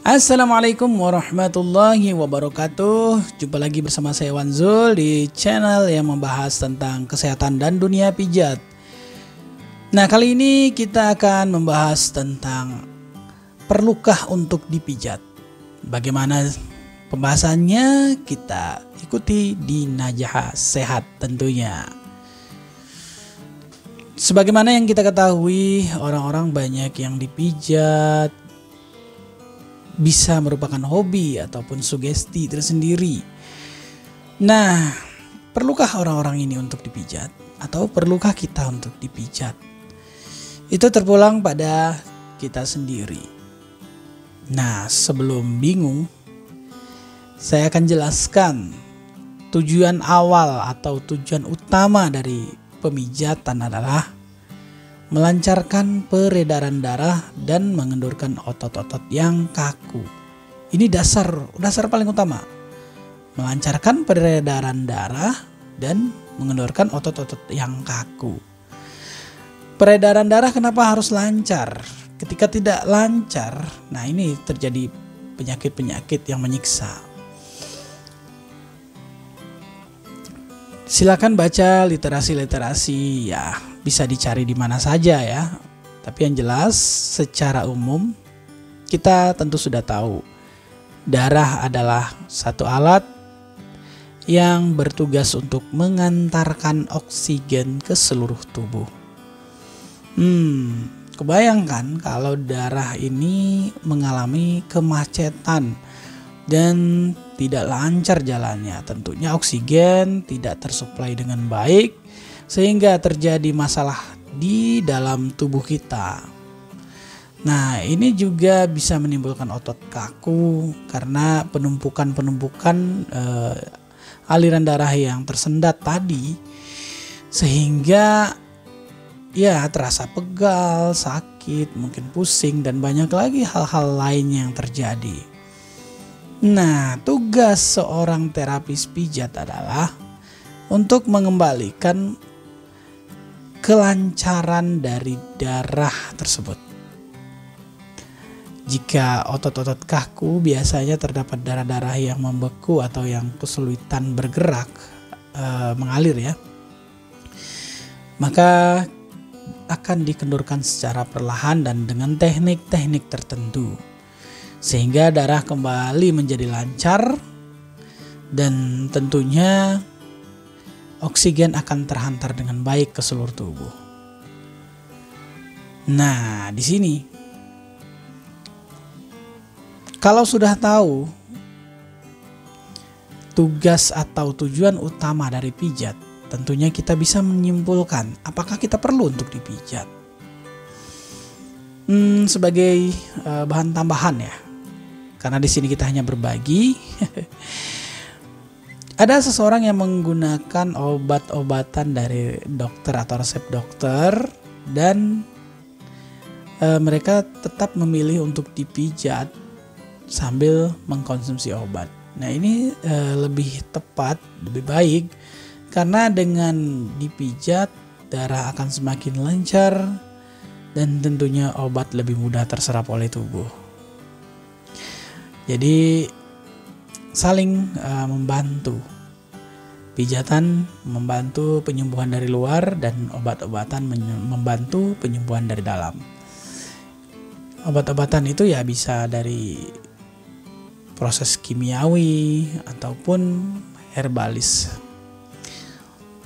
Assalamualaikum warahmatullahi wabarakatuh. Jumpa lagi bersama saya Wanzul di channel yang membahas tentang kesehatan dan dunia pijat. Nah, kali ini kita akan membahas tentang perlukah untuk dipijat. Bagaimana pembahasannya, kita ikuti di Najah Sehat tentunya. Sebagaimana yang kita ketahui, orang-orang banyak yang dipijat bisa merupakan hobi ataupun sugesti tersendiri. Nah, perlukah orang-orang ini untuk dipijat? Atau perlukah kita untuk dipijat? Itu terpulang pada kita sendiri. Nah, sebelum bingung, saya akan jelaskan tujuan awal atau tujuan utama dari pemijatan adalah melancarkan peredaran darah dan mengendurkan otot-otot yang kaku. Ini dasar paling utama. Melancarkan peredaran darah dan mengendurkan otot-otot yang kaku. Peredaran darah kenapa harus lancar? Ketika tidak lancar, nah ini terjadi penyakit-penyakit yang menyiksa. Silakan baca literasi ya, bisa dicari di mana saja ya. Tapi yang jelas secara umum kita tentu sudah tahu darah adalah satu alat yang bertugas untuk mengantarkan oksigen ke seluruh tubuh. Kebayangkan kalau darah ini mengalami kemacetan dan tidak lancar jalannya, tentunya oksigen tidak tersuplai dengan baik sehingga terjadi masalah di dalam tubuh kita. Nah, ini juga bisa menimbulkan otot kaku karena penumpukan aliran darah yang tersendat tadi, sehingga ya terasa pegal, sakit, mungkin pusing dan banyak lagi hal-hal lain yang terjadi. Nah, tugas seorang terapis pijat adalah untuk mengembalikan kelancaran dari darah tersebut. Jika otot-otot kaku, biasanya terdapat darah-darah yang membeku atau yang kesulitan bergerak, mengalir ya, maka akan dikendurkan secara perlahan dan dengan teknik-teknik tertentu, sehingga darah kembali menjadi lancar dan tentunya oksigen akan terhantar dengan baik ke seluruh tubuh. Nah, di sini kalau sudah tahu tugas atau tujuan utama dari pijat, tentunya kita bisa menyimpulkan apakah kita perlu untuk dipijat. Sebagai bahan tambahan ya, karena di sini kita hanya berbagi. Ada seseorang yang menggunakan obat-obatan dari dokter atau resep dokter dan mereka tetap memilih untuk dipijat sambil mengkonsumsi obat. Nah, ini lebih tepat, lebih baik karena dengan dipijat darah akan semakin lancar dan tentunya obat lebih mudah terserap oleh tubuh. Jadi saling membantu. Pijatan membantu penyembuhan dari luar dan obat-obatan membantu penyembuhan dari dalam. Obat-obatan itu ya bisa dari proses kimiawi ataupun herbalis.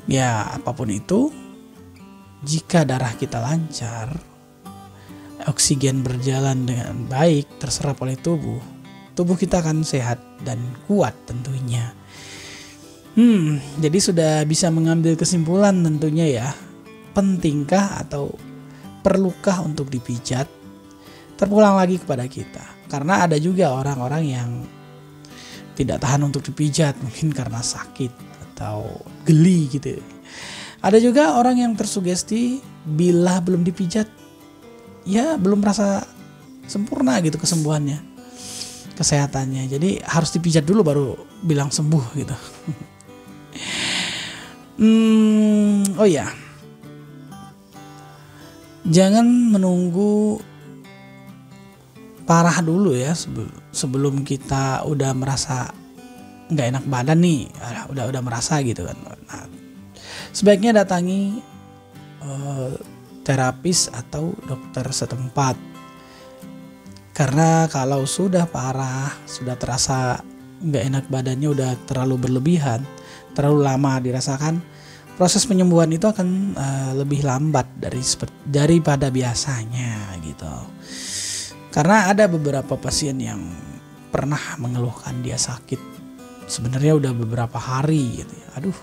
Ya, apapun itu, jika darah kita lancar, oksigen berjalan dengan baik terserap oleh tubuh kita akan sehat dan kuat tentunya. Jadi sudah bisa mengambil kesimpulan tentunya ya, pentingkah atau perlukah untuk dipijat? Terpulang lagi kepada kita, karena ada juga orang-orang yang tidak tahan untuk dipijat, mungkin karena sakit atau geli gitu. Ada juga orang yang tersugesti bila belum dipijat, ya belum merasa sempurna gitu kesembuhannya, kesehatannya. Jadi harus dipijat dulu baru bilang sembuh gitu. Oh ya, jangan menunggu parah dulu ya, sebelum kita udah merasa nggak enak badan nih, udah merasa gitu kan. Nah, sebaiknya datangi terapis atau dokter setempat. Karena kalau sudah parah, sudah terasa nggak enak badannya, udah terlalu berlebihan, terlalu lama dirasakan, proses penyembuhan itu akan lebih lambat daripada biasanya gitu. Karena ada beberapa pasien yang pernah mengeluhkan dia sakit sebenarnya udah beberapa hari gitu ya. Aduh,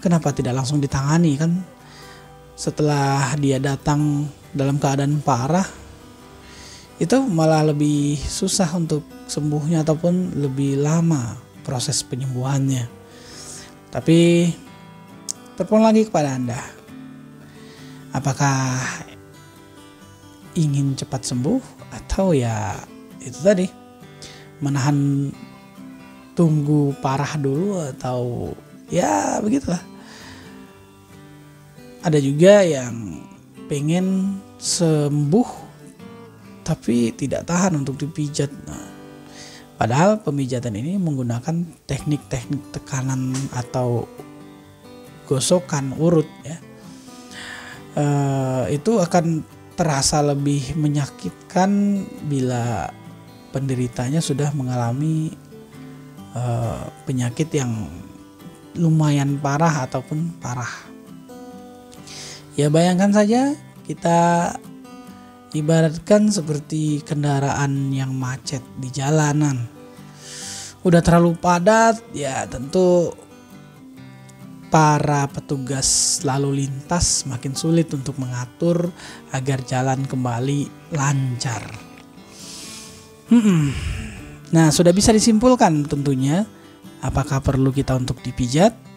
kenapa tidak langsung ditangani kan? Setelah dia datang dalam keadaan parah, itu malah lebih susah untuk sembuhnya ataupun lebih lama proses penyembuhannya. Tapi terpulang lagi kepada Anda. Apakah ingin cepat sembuh atau ya itu tadi, menahan tunggu parah dulu, atau ya begitulah. Ada juga yang pengen sembuh tapi tidak tahan untuk dipijat. Nah, padahal pemijatan ini menggunakan teknik-teknik tekanan atau gosokan urut ya. Itu akan terasa lebih menyakitkan bila penderitanya sudah mengalami penyakit yang lumayan parah ataupun parah. Ya bayangkan saja, kita ibaratkan seperti kendaraan yang macet di jalanan. Udah terlalu padat, ya tentu para petugas lalu lintas makin sulit untuk mengatur agar jalan kembali lancar. Nah, sudah bisa disimpulkan tentunya apakah perlu kita untuk dipijat.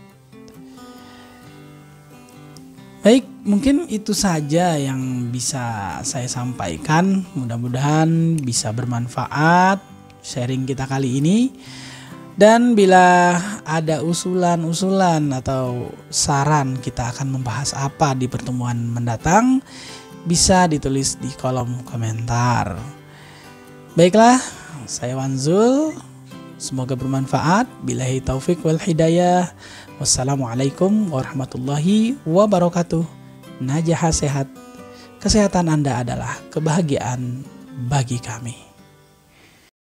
Baik, mungkin itu saja yang bisa saya sampaikan. Mudah-mudahan bisa bermanfaat sharing kita kali ini. Dan bila ada usulan-usulan atau saran kita akan membahas apa di pertemuan mendatang, bisa ditulis di kolom komentar. Baiklah, saya Wanzul. Semoga bermanfaat. Billahi taufik wal hidayah. Wassalamualaikum warahmatullahi wabarakatuh. Najah sehat. Kesehatan Anda adalah kebahagiaan bagi kami.